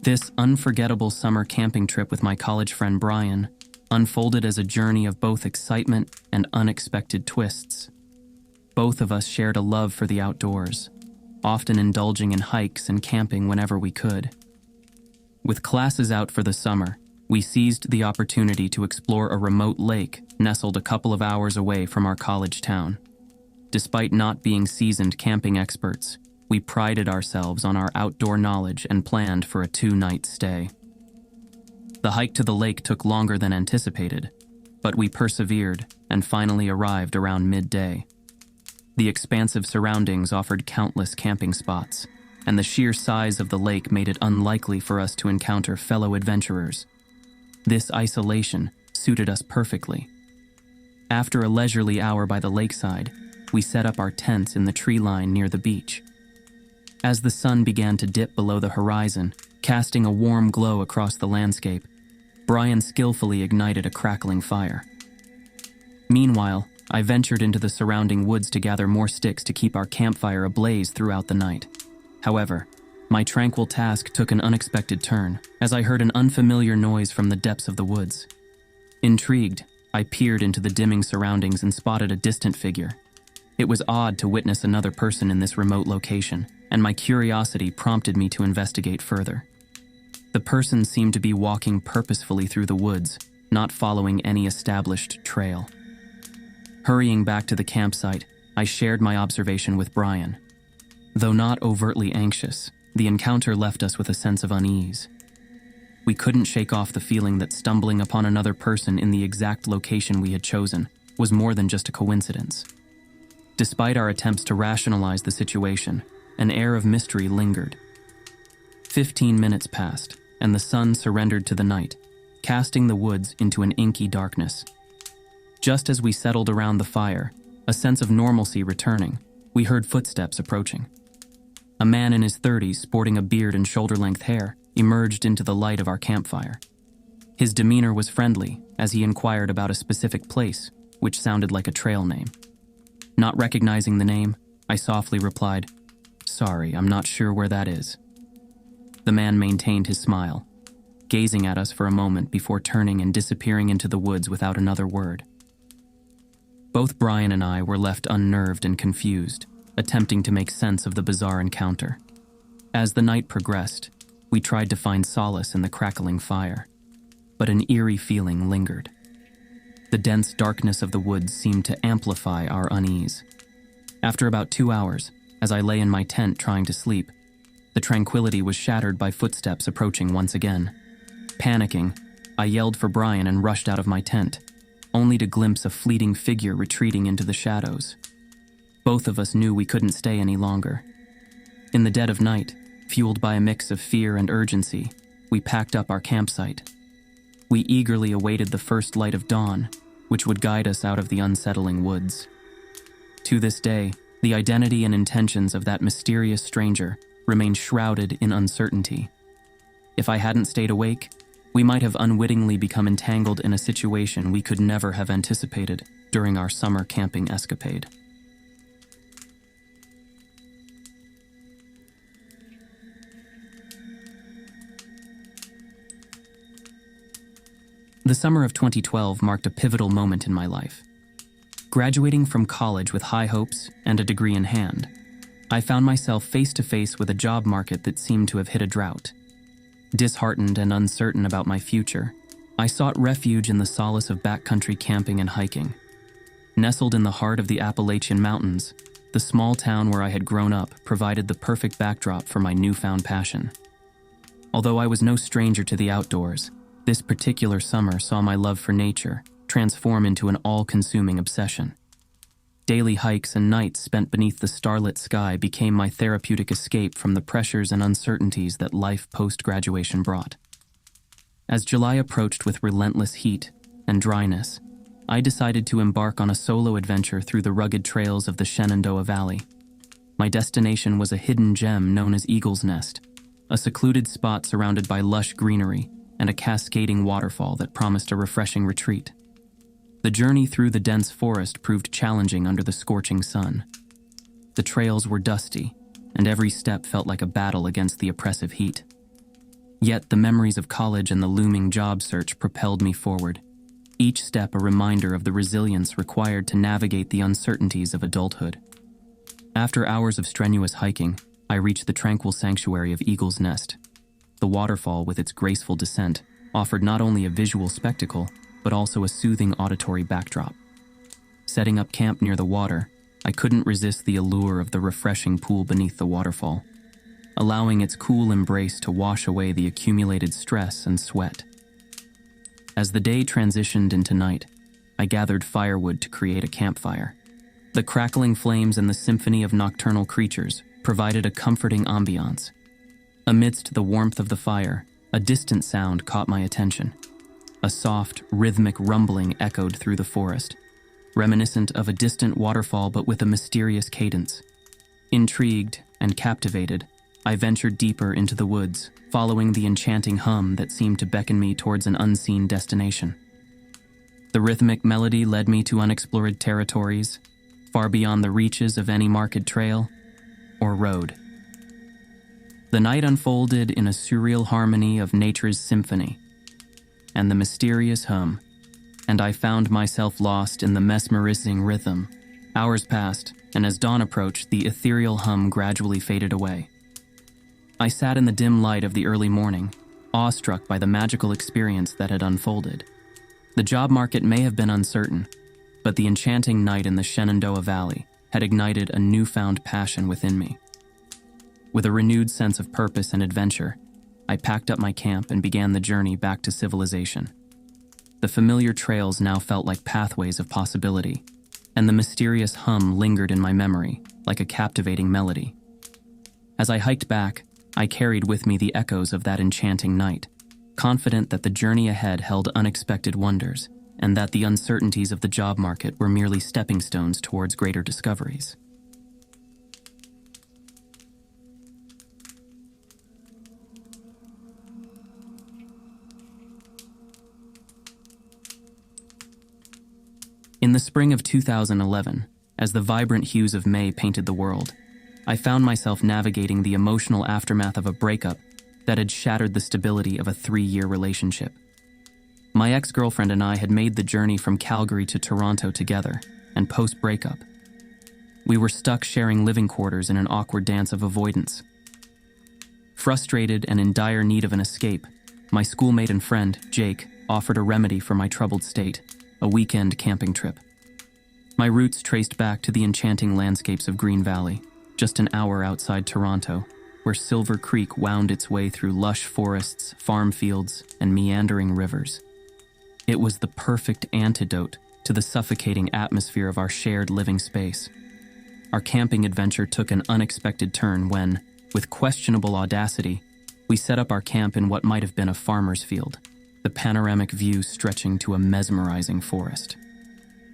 This unforgettable summer camping trip with my college friend Brian unfolded as a journey of both excitement and unexpected twists. Both of us shared a love for the outdoors, often indulging in hikes and camping whenever we could. With classes out for the summer, we seized the opportunity to explore a remote lake nestled a couple of hours away from our college town. Despite not being seasoned camping experts, we prided ourselves on our outdoor knowledge and planned for a 2-night stay. The hike to the lake took longer than anticipated, but we persevered and finally arrived around midday. The expansive surroundings offered countless camping spots, and the sheer size of the lake made it unlikely for us to encounter fellow adventurers. This isolation suited us perfectly. After a leisurely hour by the lakeside, we set up our tents in the tree line near the beach. As the sun began to dip below the horizon, casting a warm glow across the landscape, Brian skillfully ignited a crackling fire. Meanwhile, I ventured into the surrounding woods to gather more sticks to keep our campfire ablaze throughout the night. However, my tranquil task took an unexpected turn as I heard an unfamiliar noise from the depths of the woods. Intrigued, I peered into the dimming surroundings and spotted a distant figure. It was odd to witness another person in this remote location, and my curiosity prompted me to investigate further. The person seemed to be walking purposefully through the woods, not following any established trail. Hurrying back to the campsite, I shared my observation with Brian. Though not overtly anxious, the encounter left us with a sense of unease. We couldn't shake off the feeling that stumbling upon another person in the exact location we had chosen was more than just a coincidence. Despite our attempts to rationalize the situation, an air of mystery lingered. 15 minutes passed, and the sun surrendered to the night, casting the woods into an inky darkness. Just as we settled around the fire, a sense of normalcy returning, we heard footsteps approaching. A man in his 30s, sporting a beard and shoulder-length hair, emerged into the light of our campfire. His demeanor was friendly as he inquired about a specific place, which sounded like a trail name. Not recognizing the name, I softly replied, "Sorry, I'm not sure where that is." The man maintained his smile, gazing at us for a moment before turning and disappearing into the woods without another word. Both Brian and I were left unnerved and confused, attempting to make sense of the bizarre encounter. As the night progressed, we tried to find solace in the crackling fire, but an eerie feeling lingered. The dense darkness of the woods seemed to amplify our unease. After about 2 hours, as I lay in my tent trying to sleep, the tranquility was shattered by footsteps approaching once again. Panicking, I yelled for Brian and rushed out of my tent, only to glimpse a fleeting figure retreating into the shadows. Both of us knew we couldn't stay any longer. In the dead of night, fueled by a mix of fear and urgency, we packed up our campsite. We eagerly awaited the first light of dawn, which would guide us out of the unsettling woods. To this day, the identity and intentions of that mysterious stranger remain shrouded in uncertainty. If I hadn't stayed awake, we might have unwittingly become entangled in a situation we could never have anticipated during our summer camping escapade. The summer of 2012 marked a pivotal moment in my life. Graduating from college with high hopes and a degree in hand, I found myself face to face with a job market that seemed to have hit a drought. Disheartened and uncertain about my future, I sought refuge in the solace of backcountry camping and hiking. Nestled in the heart of the Appalachian Mountains, the small town where I had grown up provided the perfect backdrop for my newfound passion. Although I was no stranger to the outdoors, this particular summer saw my love for nature transform into an all-consuming obsession. Daily hikes and nights spent beneath the starlit sky became my therapeutic escape from the pressures and uncertainties that life post-graduation brought. As July approached with relentless heat and dryness, I decided to embark on a solo adventure through the rugged trails of the Shenandoah Valley. My destination was a hidden gem known as Eagle's Nest, a secluded spot surrounded by lush greenery and a cascading waterfall that promised a refreshing retreat. The journey through the dense forest proved challenging under the scorching sun. The trails were dusty, and every step felt like a battle against the oppressive heat. Yet the memories of college and the looming job search propelled me forward, each step a reminder of the resilience required to navigate the uncertainties of adulthood. After hours of strenuous hiking, I reached the tranquil sanctuary of Eagle's Nest. The waterfall, with its graceful descent, offered not only a visual spectacle, but also a soothing auditory backdrop. Setting up camp near the water, I couldn't resist the allure of the refreshing pool beneath the waterfall, allowing its cool embrace to wash away the accumulated stress and sweat. As the day transitioned into night, I gathered firewood to create a campfire. The crackling flames and the symphony of nocturnal creatures provided a comforting ambiance. Amidst the warmth of the fire, a distant sound caught my attention. A soft, rhythmic rumbling echoed through the forest, reminiscent of a distant waterfall but with a mysterious cadence. Intrigued and captivated, I ventured deeper into the woods, following the enchanting hum that seemed to beckon me towards an unseen destination. The rhythmic melody led me to unexplored territories, far beyond the reaches of any marked trail or road. The night unfolded in a surreal harmony of nature's symphony and the mysterious hum, and I found myself lost in the mesmerizing rhythm. Hours passed, and as dawn approached, the ethereal hum gradually faded away. I sat in the dim light of the early morning, awestruck by the magical experience that had unfolded. The job market may have been uncertain, but the enchanting night in the Shenandoah Valley had ignited a newfound passion within me. With a renewed sense of purpose and adventure, I packed up my camp and began the journey back to civilization. The familiar trails now felt like pathways of possibility, and the mysterious hum lingered in my memory like a captivating melody. As I hiked back, I carried with me the echoes of that enchanting night, confident that the journey ahead held unexpected wonders, and that the uncertainties of the job market were merely stepping stones towards greater discoveries. In the spring of 2011, as the vibrant hues of May painted the world, I found myself navigating the emotional aftermath of a breakup that had shattered the stability of a 3-year relationship. My ex-girlfriend and I had made the journey from Calgary to Toronto together, and post-breakup, we were stuck sharing living quarters in an awkward dance of avoidance. Frustrated and in dire need of an escape, my schoolmate and friend, Jake, offered a remedy for my troubled state: a weekend camping trip. My roots traced back to the enchanting landscapes of Green Valley, just an hour outside Toronto, where Silver Creek wound its way through lush forests, farm fields, and meandering rivers. It was the perfect antidote to the suffocating atmosphere of our shared living space. Our camping adventure took an unexpected turn when, with questionable audacity, we set up our camp in what might have been a farmer's field, the panoramic view stretching to a mesmerizing forest.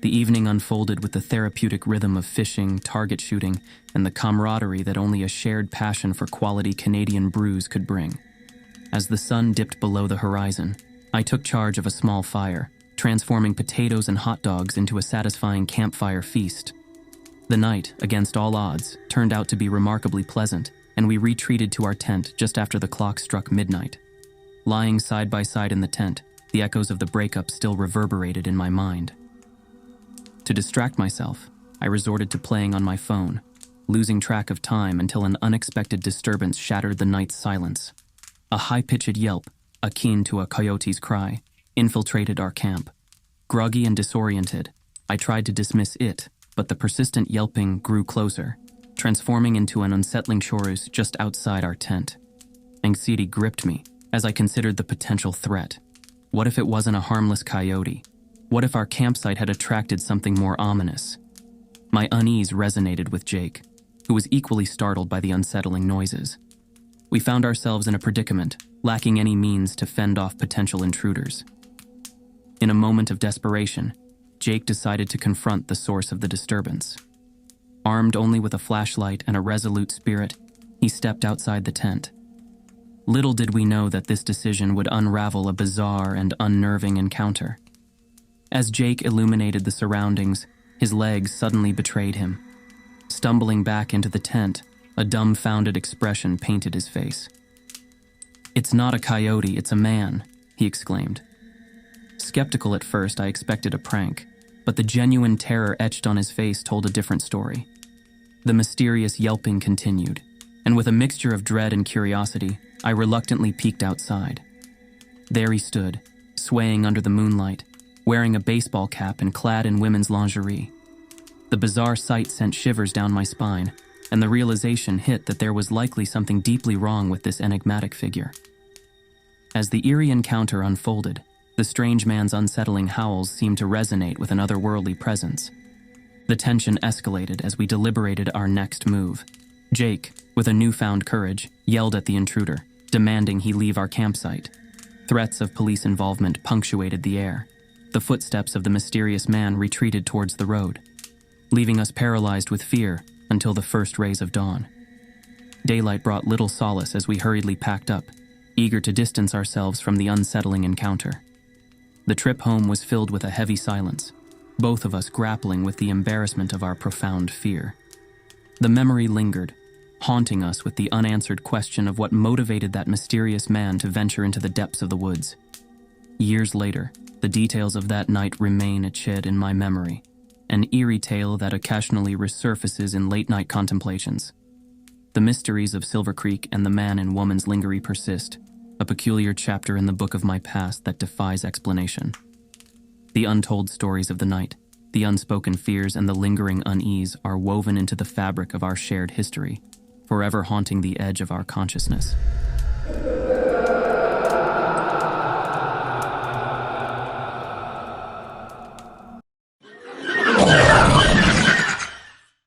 The evening unfolded with the therapeutic rhythm of fishing, target shooting, and the camaraderie that only a shared passion for quality Canadian brews could bring. As the sun dipped below the horizon, I took charge of a small fire, transforming potatoes and hot dogs into a satisfying campfire feast. The night, against all odds, turned out to be remarkably pleasant, and we retreated to our tent just after the clock struck midnight. Lying side by side in the tent, the echoes of the breakup still reverberated in my mind. To distract myself, I resorted to playing on my phone, losing track of time until an unexpected disturbance shattered the night's silence. A high-pitched yelp, akin to a coyote's cry, infiltrated our camp. Groggy and disoriented, I tried to dismiss it, but the persistent yelping grew closer, transforming into an unsettling chorus just outside our tent. Anxiety gripped me as I considered the potential threat. What if it wasn't a harmless coyote? What if our campsite had attracted something more ominous? My unease resonated with Jake, who was equally startled by the unsettling noises. We found ourselves in a predicament, lacking any means to fend off potential intruders. In a moment of desperation, Jake decided to confront the source of the disturbance. Armed only with a flashlight and a resolute spirit, he stepped outside the tent. Little did we know that this decision would unravel a bizarre and unnerving encounter. As Jake illuminated the surroundings, his legs suddenly betrayed him. Stumbling back into the tent, a dumbfounded expression painted his face. "It's not a coyote, it's a man," he exclaimed. Skeptical at first, I expected a prank, but the genuine terror etched on his face told a different story. The mysterious yelping continued, and with a mixture of dread and curiosity, I reluctantly peeked outside. There he stood, swaying under the moonlight, wearing a baseball cap and clad in women's lingerie. The bizarre sight sent shivers down my spine, and the realization hit that there was likely something deeply wrong with this enigmatic figure. As the eerie encounter unfolded, the strange man's unsettling howls seemed to resonate with an otherworldly presence. The tension escalated as we deliberated our next move. Jake, with a newfound courage, yelled at the intruder, demanding he leave our campsite. Threats of police involvement punctuated the air. The footsteps of the mysterious man retreated towards the road, leaving us paralyzed with fear until the first rays of dawn. Daylight brought little solace as we hurriedly packed up, eager to distance ourselves from the unsettling encounter. The trip home was filled with a heavy silence, both of us grappling with the embarrassment of our profound fear. The memory lingered, haunting us with the unanswered question of what motivated that mysterious man to venture into the depths of the woods. Years later, the details of that night remain etched in my memory, an eerie tale that occasionally resurfaces in late-night contemplations. The mysteries of Silver Creek and the man and woman's lingerie persist, a peculiar chapter in the book of my past that defies explanation. The untold stories of the night, the unspoken fears and the lingering unease are woven into the fabric of our shared history, forever haunting the edge of our consciousness.